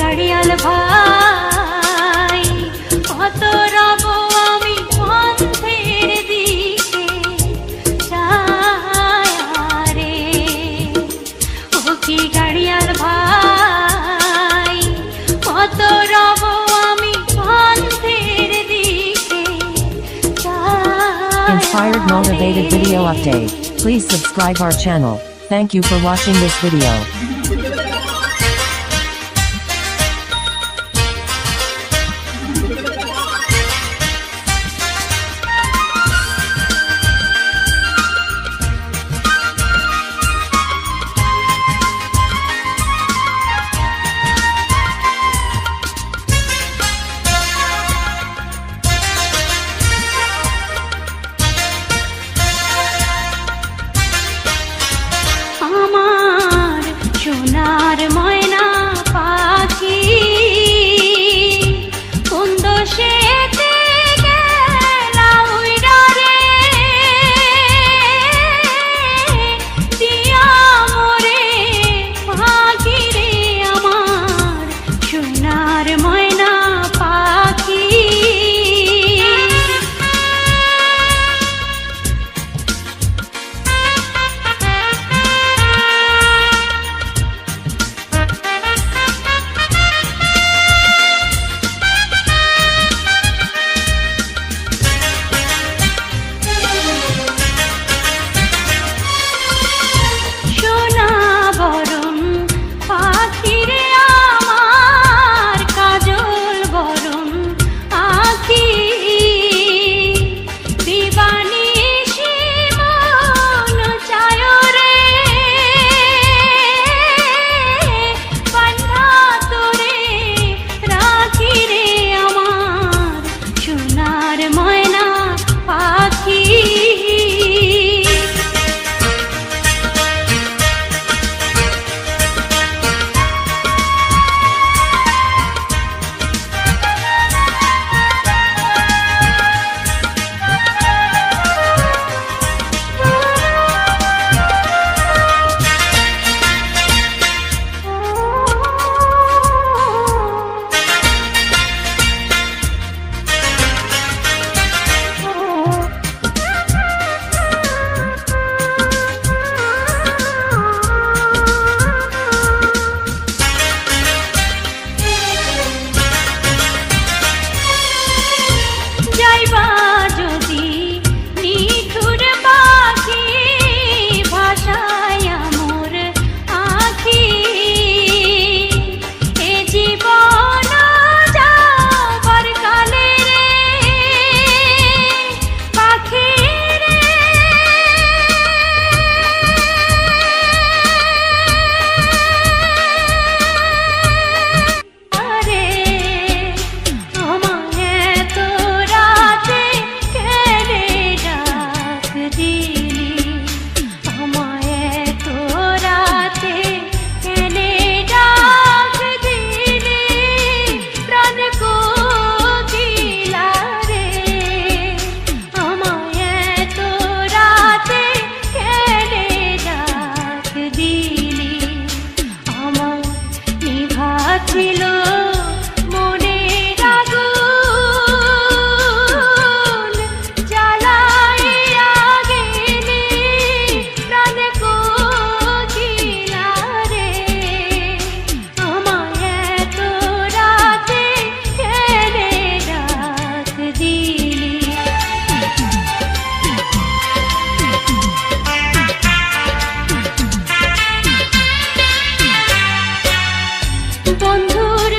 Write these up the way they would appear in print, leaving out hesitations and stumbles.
গাড়িয়াল ভাই কত রব আমি পথের দিকে ছায়ারে ও কি গাড়িয়াল ভাই কত রব আমি পথের দিকে Inspired motivated video update. Please subscribe our channel. Thank you for watching this video. আমার সোনার ময়না পাখি কোন দোষেতে গেলা উইরা রে দিয়া মোরে পাখি রে আমার সোনার ময়না পাখি বন্ধুর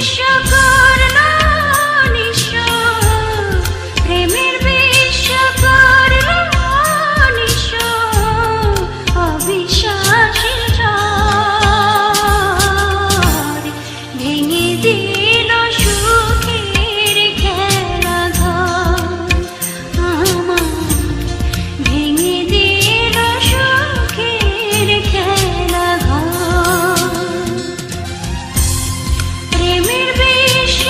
বিশ্ব করলো নিঃস্ব, প্রেমের বিশ্ব করলো নিঃস্ব, অবিশ্বাসের ঝড় ভেঙে দিল সুখের খেলাঘর আমার, ভেঙে দিল সুখের খেলাঘর। প্রেমের বিশ্ব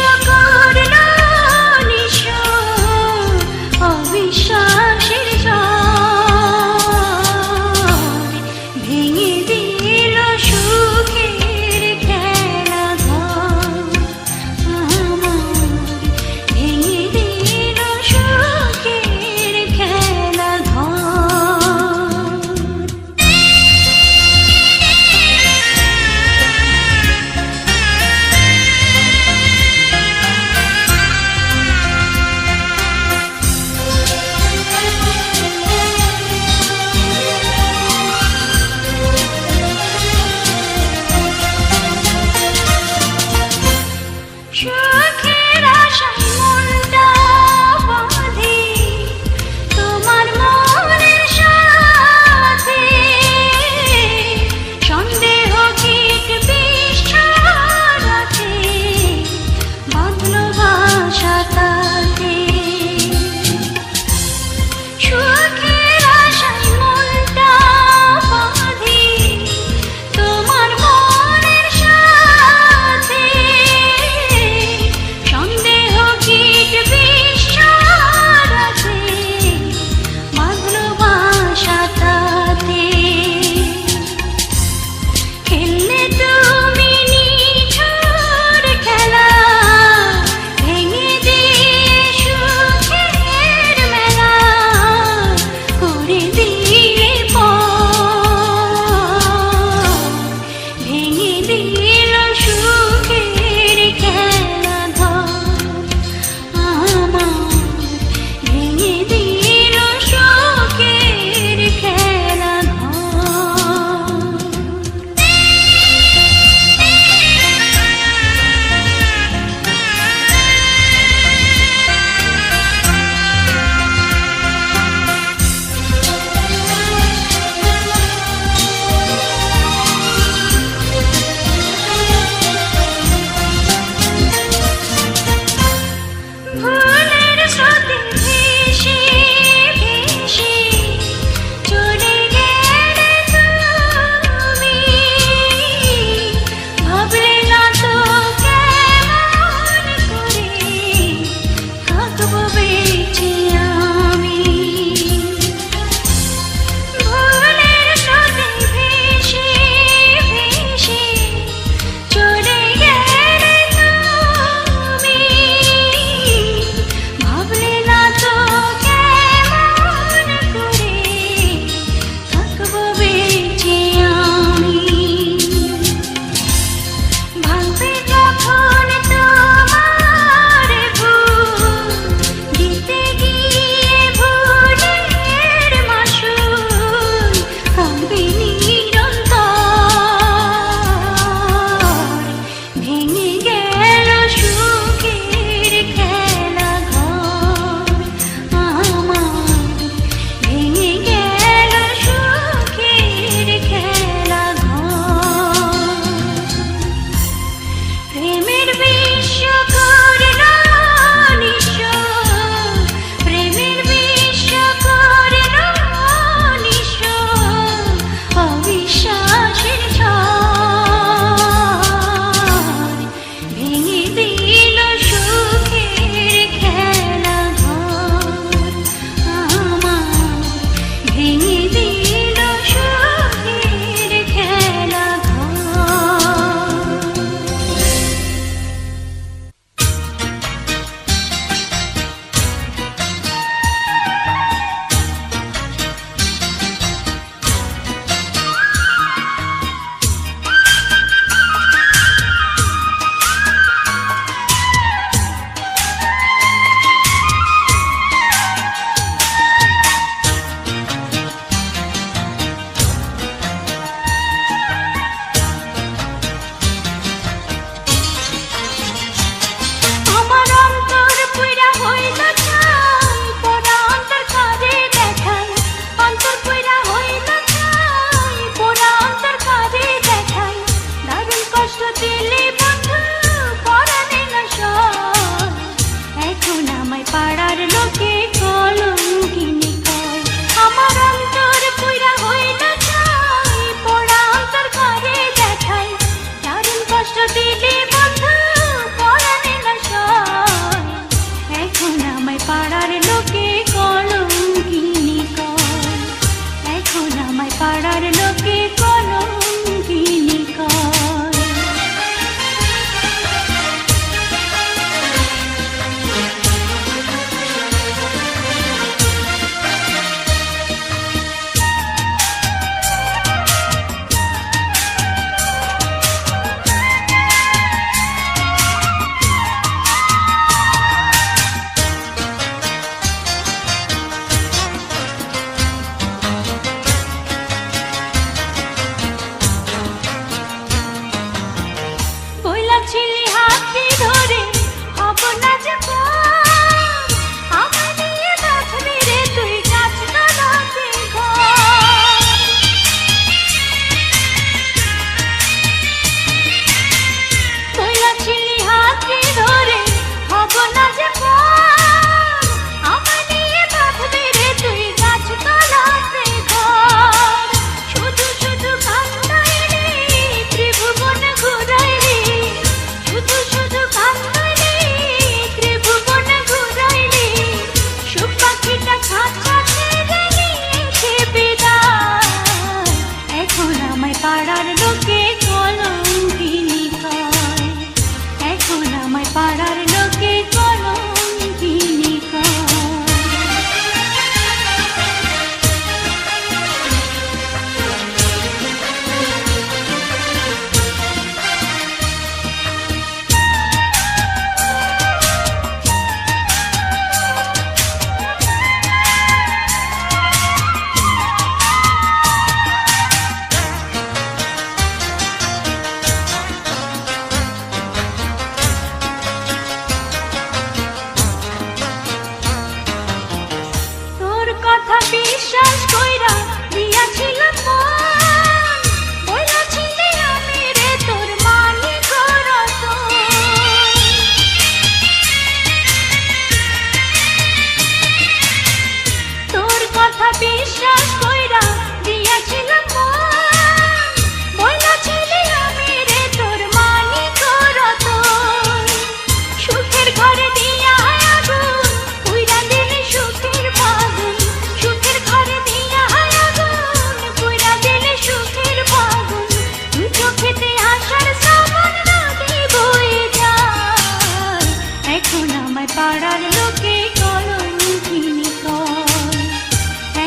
দেখতে আসার শ্রাবণ নদী বয়ে যায়, এখন আমায় পাড়ার লোকে কলঙ্কিনী কয়,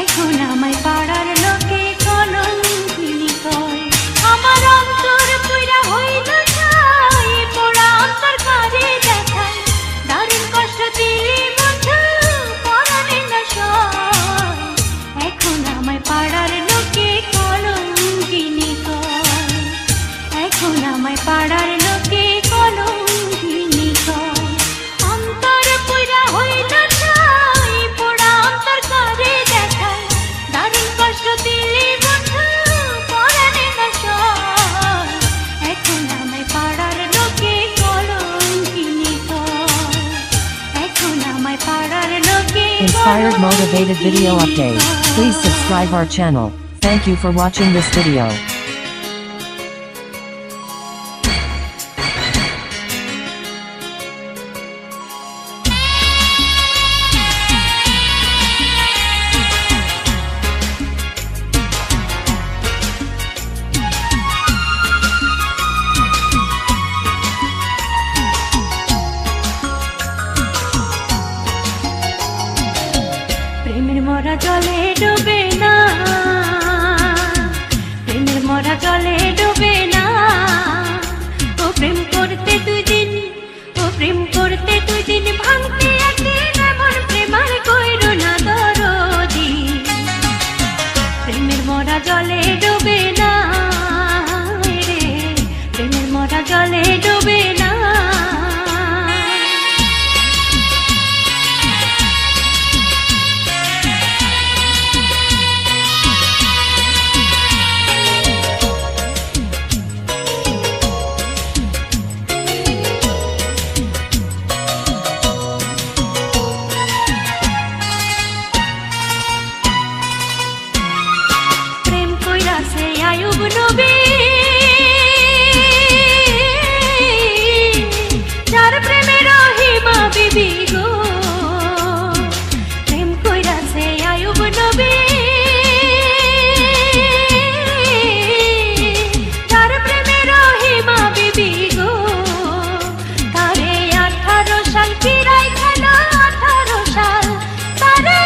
এখন আমায় পাড়ার লোকে কলঙ্কিনী কয়। আমার অন্তর পুরা হইল ছাই, পোড়া অন্তর কারে দেখায়, দারুণ কষ্ট দিলি বন্ধু পরাণে না সয়, এখন আমায় পাড়ার লোকে কলঙ্কিনী কয়, এখন আমায় পাড়ার লোকে কলঙ্কিনী কয়। অন্তর পুরা হইল ছাই, পোড়া অন্তর কারে দেখায়, দারুণ কষ্ট দিলি বন্ধু পরাণে না সয়, এখন আমায় পাড়ার লোকে কলঙ্কিনী কয়, এখন আমায় পাড়ার লোকে Inspired motivated video update. Please subscribe our channel. Thank you for watching this video. প্রেমের মরা জলে ডুবে না, প্রেমের মরা জলে ডুবে না, ও প্রেম করতে দুই দিন, ও প্রেম করতে দুই দিন, ভাঙতে একদিন এমন প্রেমার কইরো না দরদি। প্রেমের মরা জলে ডুবে না রে, প্রেমের মরা জলে ডুবে না। প্রেম কইরাছে আয়ুব নবী, যার প্রেমে রহিমা বিবি গো, প্রেম কইরাছে আয়ুব নবী, যার প্রেমে রহিমা বিবি গো, তারে 18 সাল ফিরাই খেলো, 18 সাল, তারে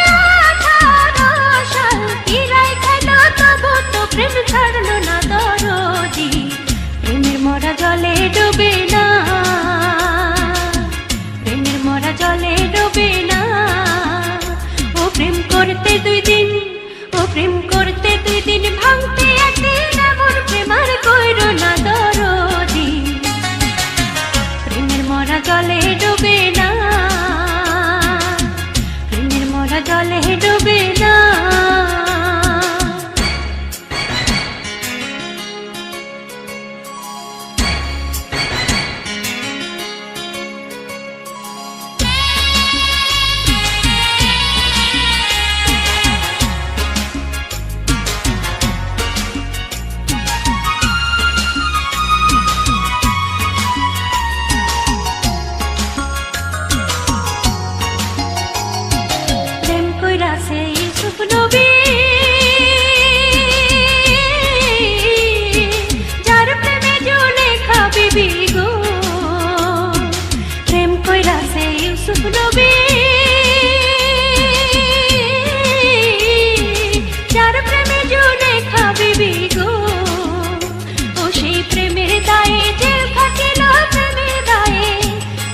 18 সাল ফিরাই খেলো, তবু তো প্রেম ছাড়লো না দরদি। প্রেমের মরা জলে ডুবে না, প্রেমের মরা জলে ডুবে না, ও প্রেম করতে দুই দিন, ও প্রেম করতে দুই দিন, ভাঙতে একদিন এমন প্রেমার কইরো না দরদি। প্রেমের মরা জলে ডুবে না, প্রেমের মরা জলে ডুবে না। প্রেম কইরাছে ইউসুফ নবী, যার প্রেমে জুলেখা বিবি গো, প্রেম কইরাছে ইউসুফ নবী, যার প্রেমে জুলেখা বিবি গো, ও সেই প্রেমের দায়ে জেল খাটিল, প্রেমের দায়ে,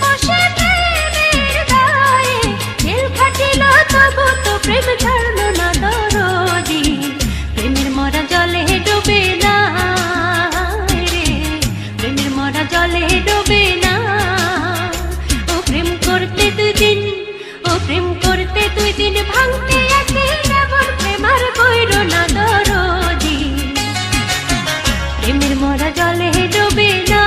ও সেই প্রেমের দায়ে জেল খাটিল, তবু তো প্রেম ছাড়লো না দরদি। প্রেমের মরা জলে ডুবে না রে, প্রেমের মরা জলে ডুবে না, ও প্রেম করতে দুই দিন, ও প্রেম করতে দুই দিন, ভাঙতে একদিন এমন প্রেমার কইরো না দরদি। প্রেমের মরা জলে ডুবে না।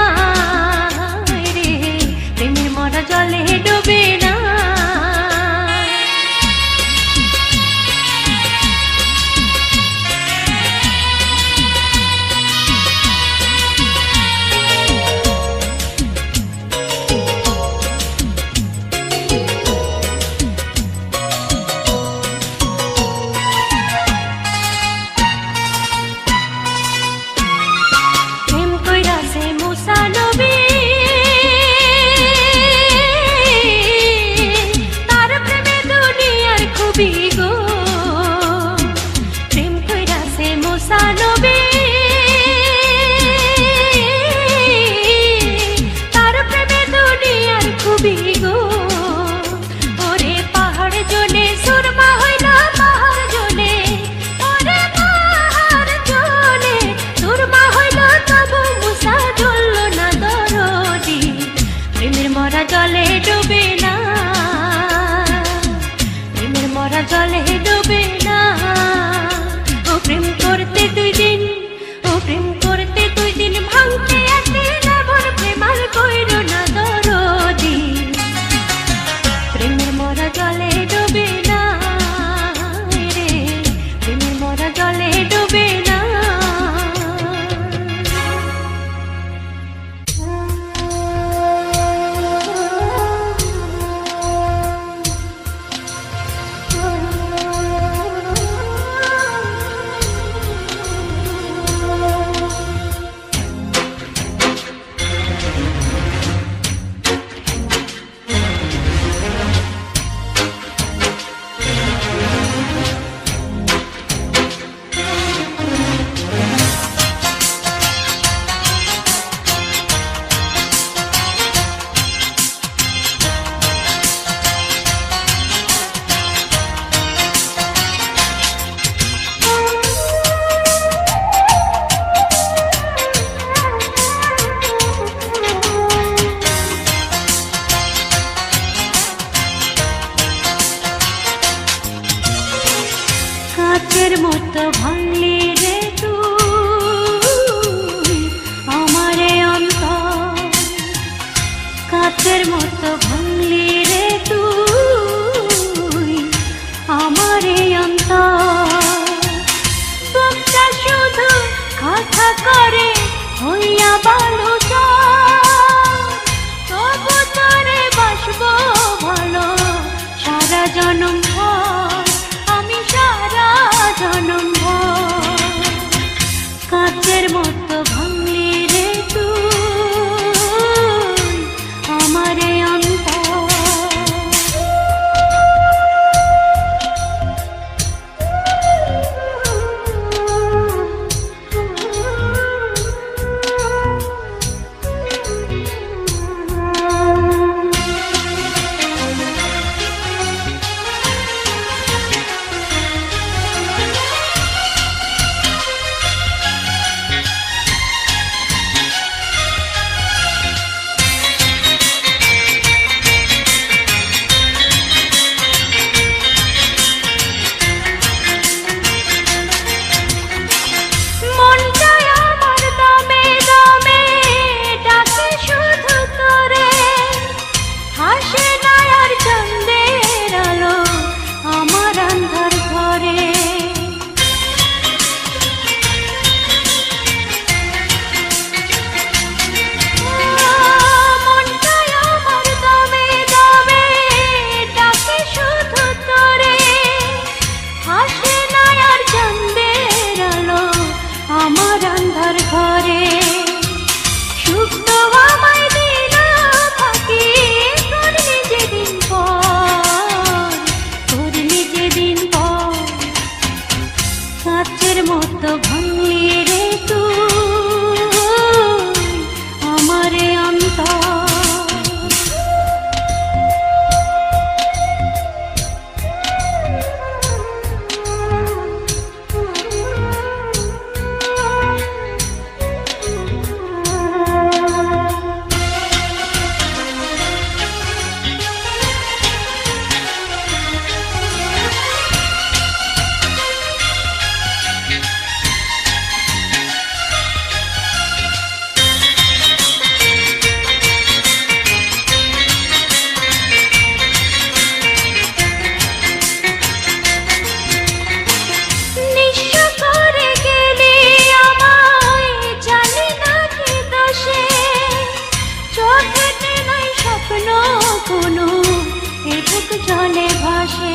জলে ভাসে।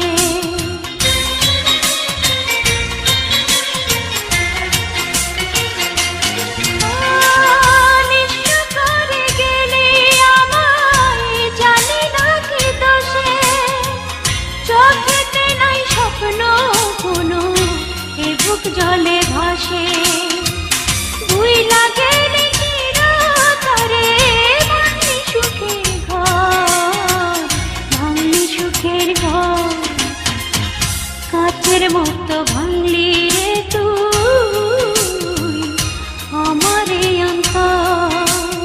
জলে ভাসে দুই লাগে ভাঙনি সুখের ঘর, ভাঙনি সুখের ঘর। কাচের মতো ভাঙলি রে তুই আমারে অন্তর,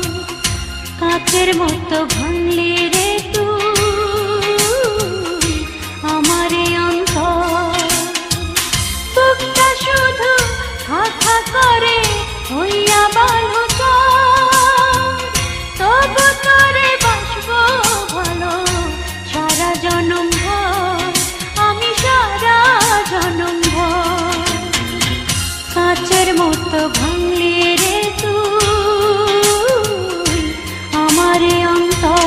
কাচের মতো ভাঙলি রে তুই আমারে অন্তর। শুধু কথা করে হইয়া বালু তবু তোরে বাসবো ভালো সারা জনম ভর, আমি সারা জনম ভর। কাচের মতো ভাঙলি রে তুই আমারে অন্তর।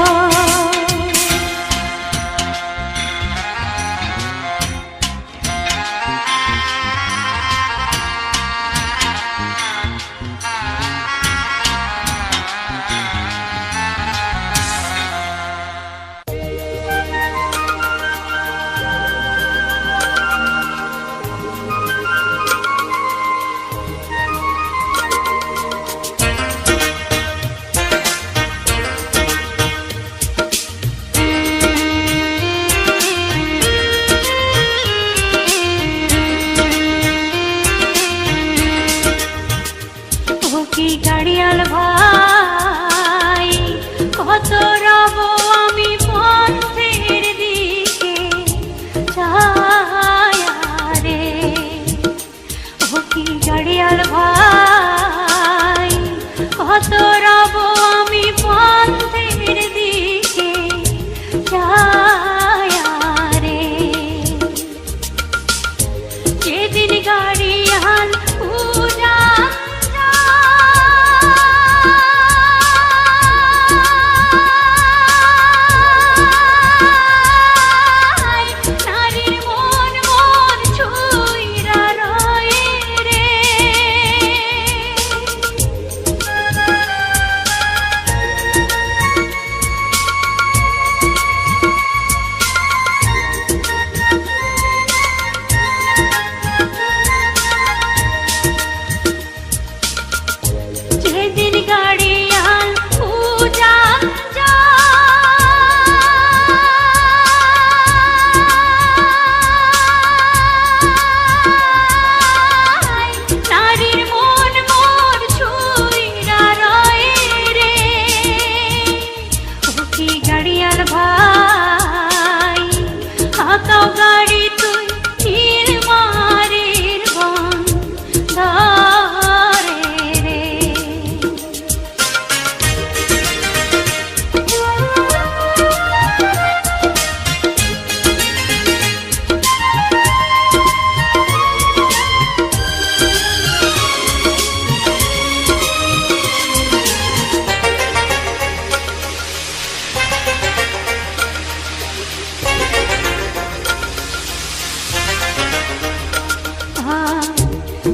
গাড়িয়াল ভাই কত রব আমি পথের দিকে রে, ও কি গাড়িয়াল ভাই কত রব আমি পথের দিকে রে। যেদিন গাড়িয়াল পূজা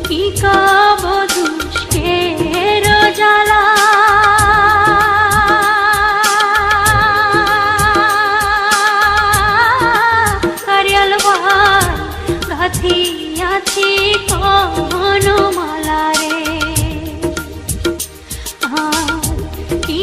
কি কব দুষ্টের জ্বালা, কারিয়াল ভাই গাথিয়াছি কোন মালা রে। কি